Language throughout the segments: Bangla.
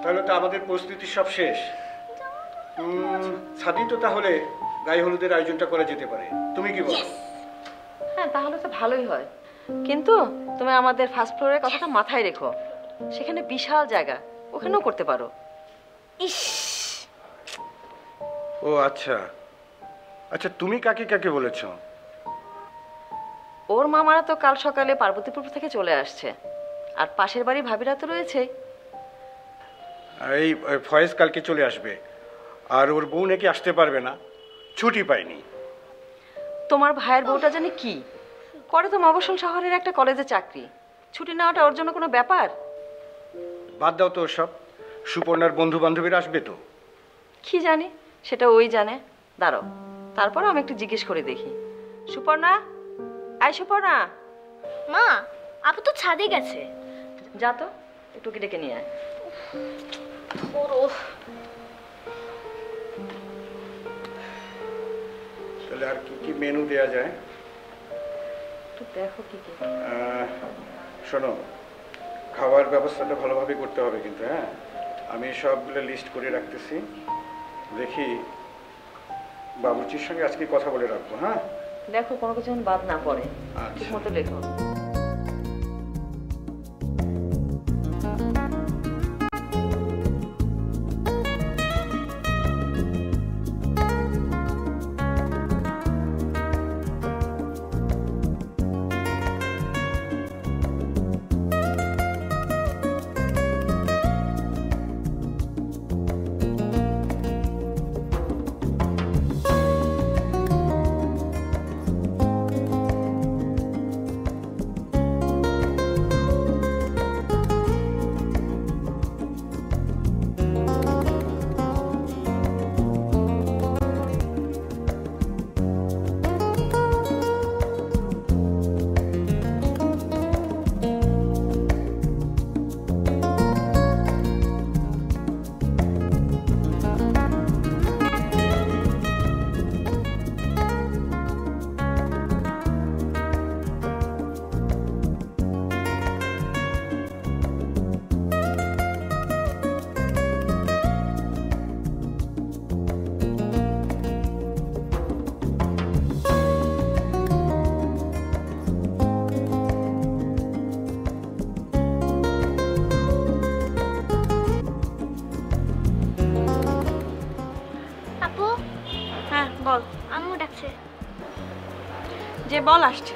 তাহলে তো আমাদের প্রস্তুতি সব শেষ। ছাদি তো তাহলে গায়ে হলুদের আয়োজনটা করা যেতে পারে, তুমি কি বলো? হ্যাঁ তাহলে তো ভালোই হয়, কিন্তু তুমি আমাদের ফার্স্ট ফ্লোরের কথাটা মাথায় রেখো, সেখানে বিশাল জায়গা, ওখানেও করতে পারো। ইস, ও আচ্ছা আচ্ছা, তুমি কাকে কাকে বলেছো? ওর মামারা তো কাল সকালে পার্বতীপুর থেকে চলে আসছে, আর পাশের বাড়ি ভাবিরা তো রয়েছে। এই ফয়েজ কালকে চলে আসবে, আর ওর বউ নাকি আসতে পারবে না, ছুটি পায়নি। তোমার ভাইয়ের বউটা জানি কি করে, তো মফস্বল শহরের একটা কলেজে চাকরি, ছুটি নেওয়াটা ওর জন্য কোনো ব্যাপার? বাদ দাও তো সব, সুপর্ণার বন্ধু বান্ধবীরা আসবে তো। কি জানি, সেটা ওই জানে। দাঁড়াও, তারপর আমি একটু জিজ্ঞেস করে দেখি। সুপর্ণা, আয় সুপর্ণা। মা আপু তো ছাদে গেছে। যা তো, একটু ডেকে নিয়ে আয়। তাহলে আর কি কি মেনু দেয়া যায়? তো দেখো কি কি। শোনো, খাওয়ার ব্যবস্থাটা ভালোভাবে করতে হবে কিন্তু। হ্যাঁ, আমি সবগুলো লিস্ট করে রাখতেছি, দেখি বাবুর্চির সঙ্গে আজকে কথা বলে রাখবো। হ্যাঁ, দেখো কোনো কিছু বাদ না পড়ে, ঠিক মতো লেখো। যে বল আসছে।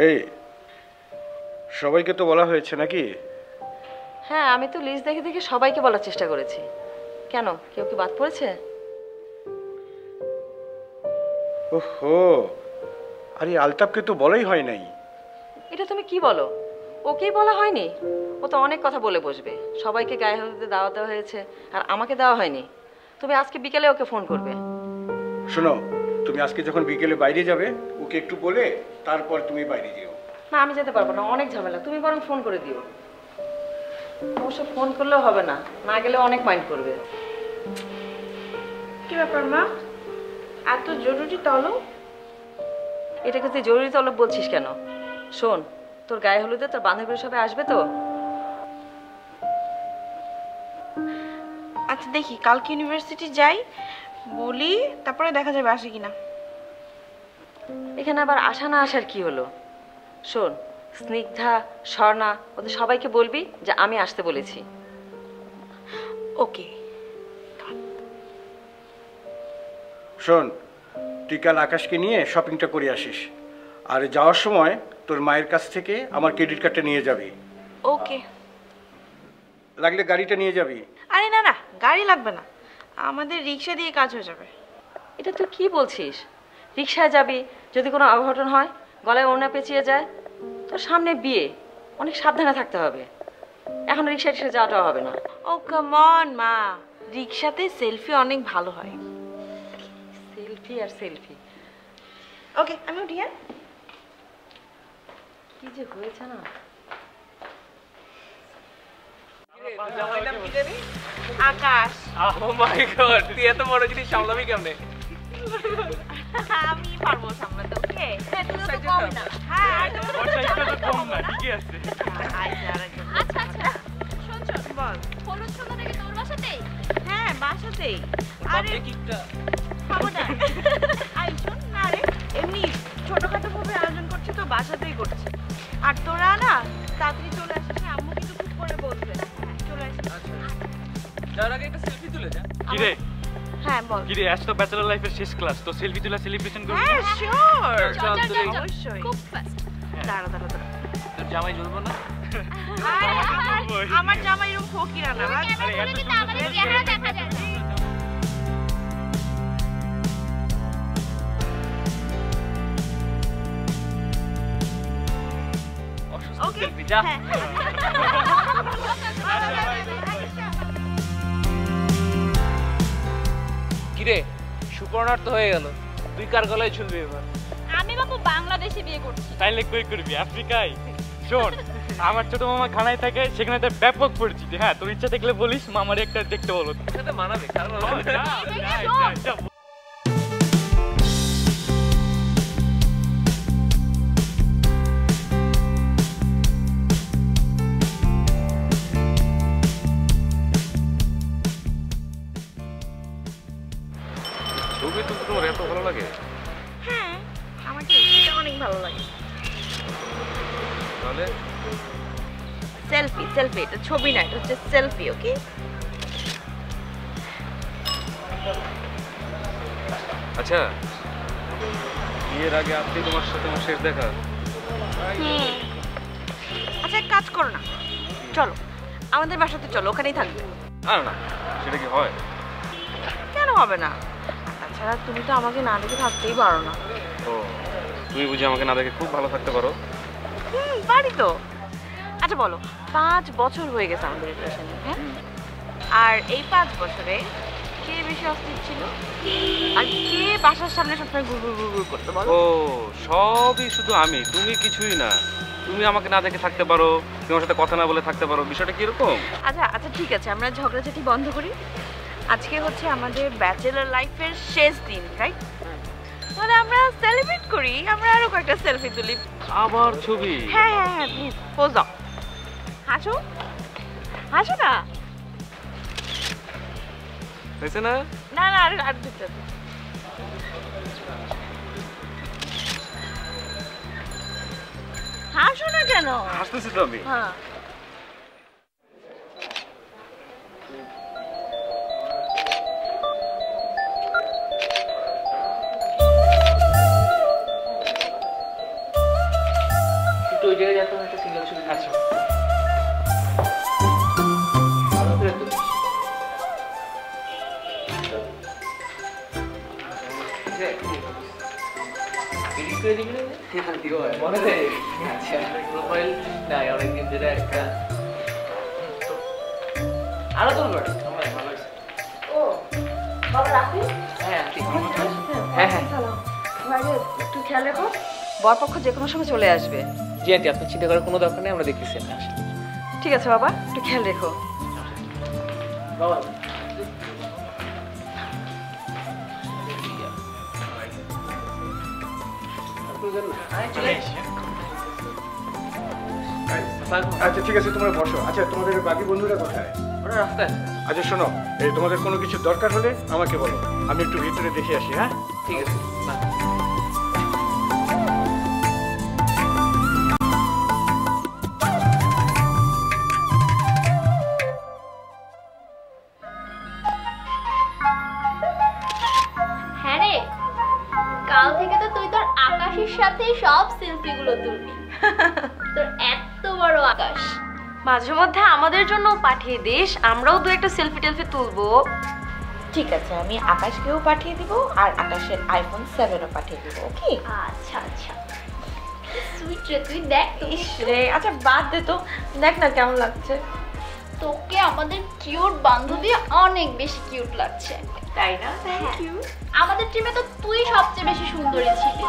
এই সবাইকে তো বলা হয়েছে নাকি? হ্যাঁ, আমি তো লিস্ট দেখে দেখে সবাইকে বলার চেষ্টা করেছি। কেন, কেউ কি বাদ পড়েছে? ওহো, আরে আলতাফকে তো বলাই হয় নাই। এটা তুমি কি বলো? ওকেই বলা হয়নি? ও তো অনেক কথা বলে বসবে। সবাইকে গায়ে হলুদে দাওয়াত দেওয়া হয়েছে, আর আমাকে দেওয়া হয়নি। তুমি আজকে বিকেলে ওকে ফোন করবে। শোনো, তুমি আজকে যখন বিকেলে বাইরে যাবে, ওকে একটু বলে তারপর তুমি বাইরে যেও। না, আমি যেতে পারবো না, অনেক ঝামেলা। তুমি বরং ফোন করে দিও। অবশ্য ফোন করলেও হবে না, না গেলে অনেক মাইন্ড করবে। কি ব্যাপার মা, এত জরুরি তলব? এটাকে তুই জরুরি তলব বলছিস কেন? শোন, তোর গায়ে হলুদে তোর বান্ধবীরা সবাই আসবে তো। আচ্ছা দেখি, কালকে ইউনিভার্সিটি যাই বলি, তারপরে দেখা যাবে আসে কিনা। এখানে আবার আসা না আসার কি হলো? শোন, স্নিগ্ধা, স্বর্ণা, ওদের সবাইকে বলবি যে আমি আসতে বলেছি। ওকে। শোন, তুই কাল আকাশকে নিয়ে শপিংটা করে আসিস, আর যাওয়ার সময় তোর মায়ের কাছ থেকে আমার ক্রেডিট কার্ডটা নিয়ে যাবি। ওকে। লাগলে গাড়িটা নিয়ে যাবি। আরে না না, গাড়ি লাগবে না, আমাদের রিক্সা দিয়ে কাজ হয়ে যাবে। এটা তুই কি বলছিস? রিক্সায় যাবি, যদি কোনো অঘটন হয়, গলায় ওড়না পেঁচিয়ে যায়, তোর সামনে বিয়ে, অনেক সাবধানে থাকতে হবে। এখন রিক্সা টিক্সা যাওয়াটা হবে না। ও কাম অন মা, রিক্সাতে সেলফি অনেক ভালো হয়। সেলফি আর সেলফি, ওকে আমি উঠি। হ্যাঁ, কি যে হয়েছে না। আকাশ। ও মাই গড, তুই এত বড় জিনিস সামলাবি কেমনে? আমি পারবো সামলাতে। ওকে হ্যাঁ তুই তো কম না। হ্যাঁ আচ্ছা আচ্ছা শোন শোন, বল। হলুদ সন্ধ্যাটা কি তোর বাসাতেই? হ্যাঁ বাসাতেই। আরে কিকটা খবরদার। আই শোন না রে, এমনি ছোটখাটো ভাবে আয়োজন করছে তো বাসাতেই করছে। আর তোরা না তাড়াতাড়ি চলে আসিস, হ্যাঁ, আম্মু কিন্তু খুব করে বলবে। হ্যাঁ, চলে আসিস। যার আগে একটা সেলফি তুলে যা। কিরে হ্যাঁ বল। কিরে, আজ তো ব্যাচেলর লাইফের শেষ ক্লাস, তো সেলফি তুলা সেলিব্রেশন করবি? হ্যাঁ শিওর, চল চল চল চল, অবশ্যই। খুব ফাস্ট। দাঁড়া দাঁড়া দাঁড়া। তোর জামাই জ্বলবো না? আমার জামা এরকম ফকিরা না। ক্যামেরা খুলে দিতে আমাদের চেহারা দেখা যায় না। অসুস্থ ওকে সেলফি যা। হ্যাঁ। কিরে, সুপর্ণার তো হয়ে গেল, তুই কার গলায় ঝুলবি এবার? আমি বাবু বাংলাদেশে বিয়ে করছি। তাইলে কই করবি, আফ্রিকায়? শোন, আমার ছোট মামা খানায় থাকে, সেখানে তার ব্যাপক পরিচিতি। হ্যাঁ, তোর ইচ্ছা থাকলে বলিস, মামার একটা দেখতে বলো। তোর সাথে মানাবে, কারণ ছবি তুলতে তোমার এত ভালো লাগে? হ্যাঁ, আমার সেলফিটা অনেক ভালো লাগে। তাহলে সেলফি সেলফি, এটা ছবি না, এটা হচ্ছে সেলফি। ওকে আচ্ছা, বিয়ের আগে আপনি তোমার সাথে আমার শেষ দেখা। আচ্ছা এক কাজ করো না, চলো আমাদের বাসাতে চলো, ওখানেই থাকবে। আর না, সেটা কি হয়? কেন হবে না? তাছাড়া তুমি তো আমাকে না দেখে থাকতেই পারো না। ও, তুমি বুঝি আমাকে না দেখে খুব ভালো থাকতে পারো? পারি তো। আচ্ছা বলো, 5 বছর হয়ে গেছে আমাদের রিলেশনে, হ্যাঁ? আর এই 5 বছরে কে বেশি অস্থির ছিল আর কে বাসার সামনে সবসময় গুড় গুড় গুড় করতো বলো? ও, সবই শুধু আমি, তুমি কিছুই না। তুমি আমাকে না দেখে থাকতে পারো, তোমার সাথে কথা না বলে থাকতে পারো, বিষয়টা কি এরকম? আচ্ছা আচ্ছা ঠিক আছে, আমরা ঝগড়াঝাটি বন্ধ করি। আজকে হচ্ছে আমাদের ব্যাচেলর লাইফের শেষ দিন, রাইট? তাহলে আমরা সেলিব্রেট করি, আমরা আরো কয়েকটা সেলফি তুলি। আবার ছবি? হ্যাঁ হ্যাঁ হ্যাঁ, প্লিজ পোজ দাও। হাসো হাসো না। হয়েছে না? না না, আর আর দুটো। হাসো না কেন? হাসতেছি তো আমি। হ্যাঁ একটু ওই জায়গায় যেতাম, একটা সিঙ্গেল ছবি। আচ্ছা মনে নেই? আচ্ছা, প্রোফাইল নাই অনেকদিন ধরে একটা। আরো তো ভালো হয়েছে। ও বাবা রাখি। হ্যাঁ ঠিক। হ্যাঁ হ্যাঁ বাইরে একটু খেয়াল রেখো, বরপক্ষ যে কোনো সময় চলে আসবে। জি আন্টি, আপনার চিন্তা করার কোনো দরকার নেই, আমরা দেখতেছি। ঠিক আছে বাবা, একটু খেয়াল রেখো। বাবা আচ্ছা ঠিক আছে, তোমরা বসো। আচ্ছা তোমাদের বাকি বন্ধুরা কোথায়? ওরা রাস্তায় আছে। আচ্ছা শোনো, এই তোমাদের কোনো কিছু দরকার হলে আমাকে বলো, আমি একটু ভিতরে দেখে আসি। হ্যাঁ ঠিক আছে, বাই। হ্যাঁ রে, কাল থেকে তো তুই তোর আকাশের সাথে সব সেলফি গুলো তুলবি। তোর এত বড় আকাশ। মাঝে মধ্যে আমাদের জন্য পাঠিয়ে দিস, আমরাও দু একটা সেলফি টেলফি তুলবো। ঠিক আছে, আমি আকাশকেও পাঠিয়ে দিব আর আকাশের আইফোন 7ও পাঠিয়ে দিব। ওকে আচ্ছা আচ্ছা, সুইট রে, তুই দেখ তো। ইস রে, আচ্ছা বাদ দে তো, দেখ না কেমন লাগছে। তোকে আমাদের কিউট বান্ধবী অনেক বেশি কিউট লাগছে। তাই না? Thank you. আমাদের টিমে তো তুই সবচেয়ে বেশি সুন্দরী ছিলি।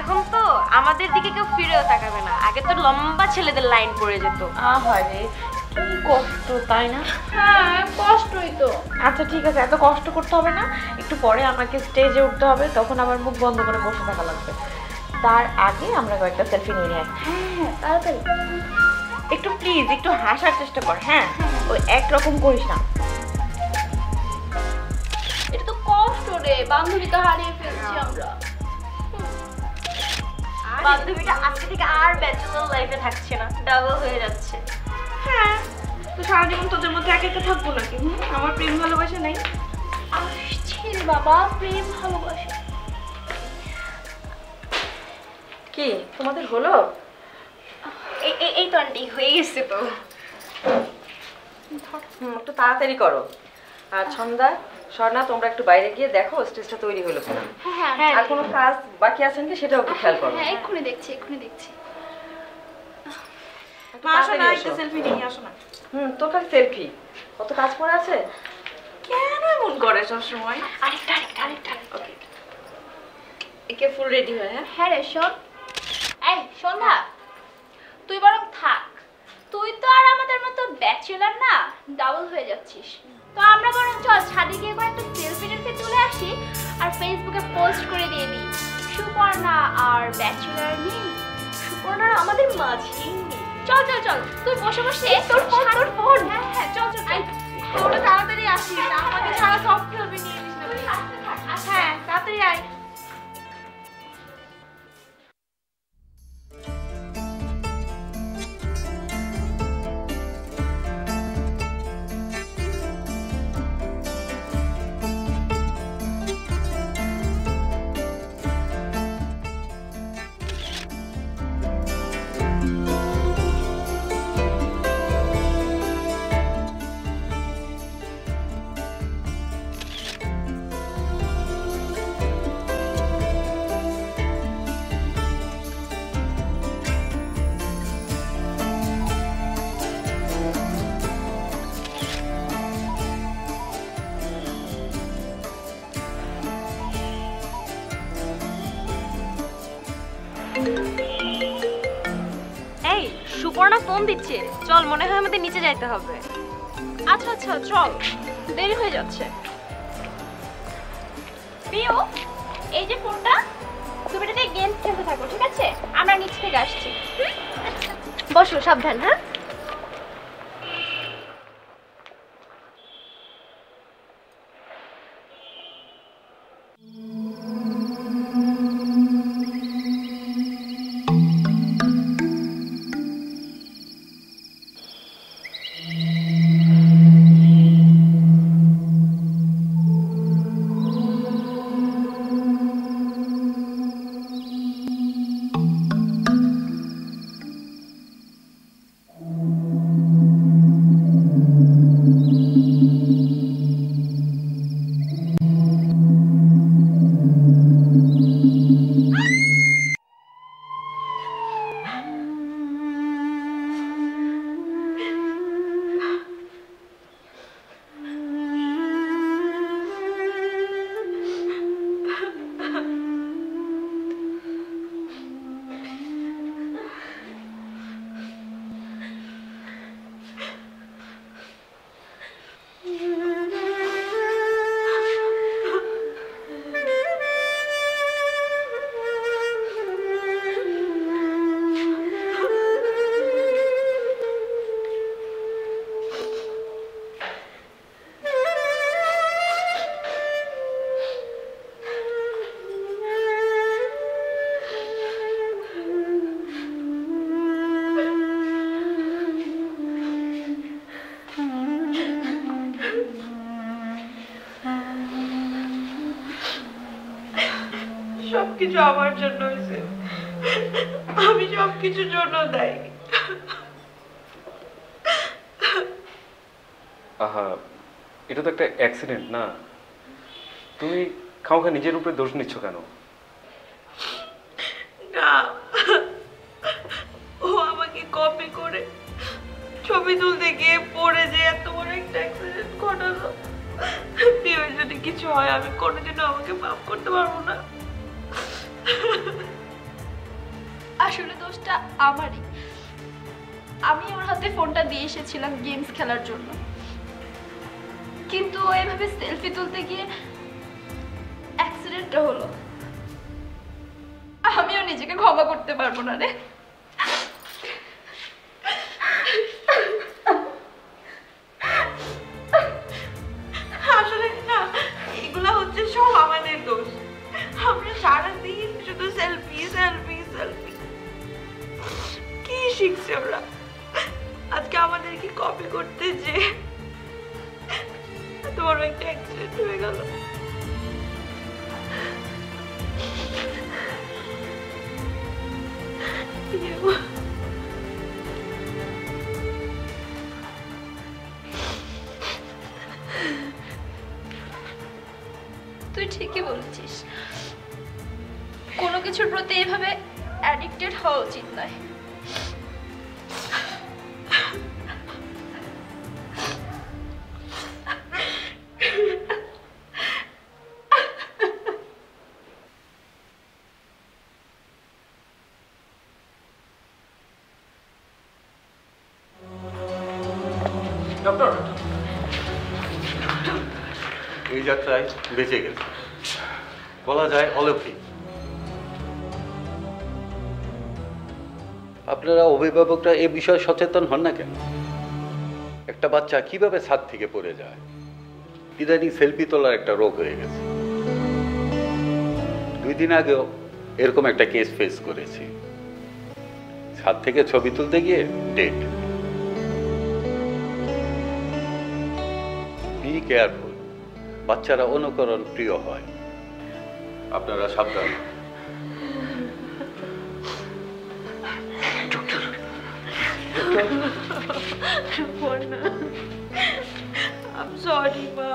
এখন তো আমাদের দিকে কেউ ফিরেও তাকাবে না, আগে তো লম্বা ছেলেদের লাইন পড়ে যেত। আহারে কি কষ্ট, তাই না? হ্যাঁ কষ্টই তো। আচ্ছা ঠিক আছে, এত কষ্ট করতে হবে না, একটু পরে আমাকে স্টেজে উঠতে হবে, তখন আমার মুখ বন্ধ করে বসে থাকা লাগবে। তার আগে আমরা কয়েকটা সেলফি নিয়ে নিই। হ্যাঁ তাড়াতাড়ি। একটু প্লিজ একটু হাসার চেষ্টা কর, হ্যাঁ ওই একরকম করিস না। এটা তো কষ্ট রে, বান্ধবীকে হারিয়ে ফেলছি আমরা। বান্ধবীটা আজকে থেকে আর ব্যাচেলর লাইফে থাকছে না, ডাবল হয়ে যাচ্ছে। হ্যাঁ তো সারা জীবন তোদের মধ্যে একা একা থাকবো নাকি? আমার প্রেম ভালোবাসা নাই? আসছে রে বাবা প্রেম ভালোবাসা। কি তোমাদের হলো? এই তো আন্টি হয়ে গেছে তো। একটু তাড়াতাড়ি করো। আর ছন্দা, স্বর্ণা, তোমরা একটু বাইরে গিয়ে দেখো স্টেজটা তৈরি হলো কিনা। হ্যাঁ আর কোনো কাজ বাকি আছে নাকি সেটাও একটু খেয়াল করো। হ্যাঁ এক্ষুনি দেখছি এক্ষুনি দেখছি। একটু তাড়াতাড়ি এসো। সেলফি নিয়ে আসো না। তোর কাছে সেলফি কত কাজ পড়ে আছে। কেন এমন করে সবসময়? আরেকটা। ওকে একে ফুল রেডি হয়। হ্যাঁ হ্যাঁ রে শোন, এই সন্ধ্যা তুই বরং থাক, তুই তো আর আমাদের মতো ব্যাচেলার না, ডাবল হয়ে যাচ্ছিস। তো আমরা বরং চল ছাদে গিয়ে কয়েকটা সেলফি টেলফি তুলে আসি আর ফেসবুকে পোস্ট করে দিয়ে দিই সুপর্ণা আর ব্যাচেলার নেই, সুপর্ণা আমাদের মাঝেই নেই। চল চল চল, তুই বসে বসে তোর ফোন। হ্যাঁ চল চল তোরা তাড়াতাড়ি আসিস, আমাকে ছাড়া সব সেলফি নিয়ে নিস না। হ্যাঁ তাড়াতাড়ি আয়। এই সুপর্ণা ফোন দিচ্ছে, চল মনে হয় আমাদের নিচে যাইতে হবে। আচ্ছা আচ্ছা চল, দেরি হয়ে যাচ্ছে। প্রিয়, এই যে ফোনটা, তুমি এটাতে গেম খেলতে থাকো, ঠিক আছে? আমরা নিচ থেকে আসছি। বসো সাবধান। হ্যাঁ সবকিছু আমার জন্য হয়েছে, আমি সবকিছুর জন্য দায়ী। আহা, এটা তো একটা অ্যাক্সিডেন্ট না, তুমি খাওয়া নিজের উপরে দোষ নিচ্ছ কেন? না, ও আমাকে কপি করে ছবি তুলতে গিয়ে পড়ে যে এত বড় একটা অ্যাক্সিডেন্ট ঘটালো। পিওর যদি কিছু হয় আমি কোনোদিনও আমাকে মাফ করতে পারবো না। আসলে দোষটা আমারই। আমি ওর হাতে ফোনটা দিয়ে এসেছিলাম গেমস খেলার জন্য, কিন্তু ও এভাবে সেলফি তুলতে গিয়ে অ্যাক্সিডেন্টটা হলো। আমিও নিজেকে ক্ষমা করতে পারবো না রে। আসলে না, এগুলা হচ্ছে সব আমাদের দোষ। আমরা সারাদিন শুধু সেলফি সেলফি সেলফি। কি শিখছে ওরা? আজকে আমাদেরকে কপি করতে যে এত বড় একটা অ্যাক্সিডেন্ট হয়ে গেল। তুই ঠিকই বলেছিস, কোনো কিছুর প্রতি এভাবে অ্যাডিক্টেড হওয়া উচিত নয়। ডক্টর, এই যাত্রায় বেঁচে গেছে, বলা যায় অলৌকিক। আপনারা অভিভাবকরা এ বিষয়ে সচেতন হন না কেন? একটা বাচ্চা কিভাবে ছাদ থেকে পড়ে যায়? ইদানিং সেলফি তোলার একটা রোগ হয়ে গেছে। 2 দিন আগেও এরকম একটা কেস ফেস করেছি। ছাদ থেকে ছবি তুলতে গিয়ে ডেড। বি কেয়ারফুল, বাচ্চারা অনুকরণ প্রিয় হয়, আপনারা সাবধান। I'm sorry, Ma.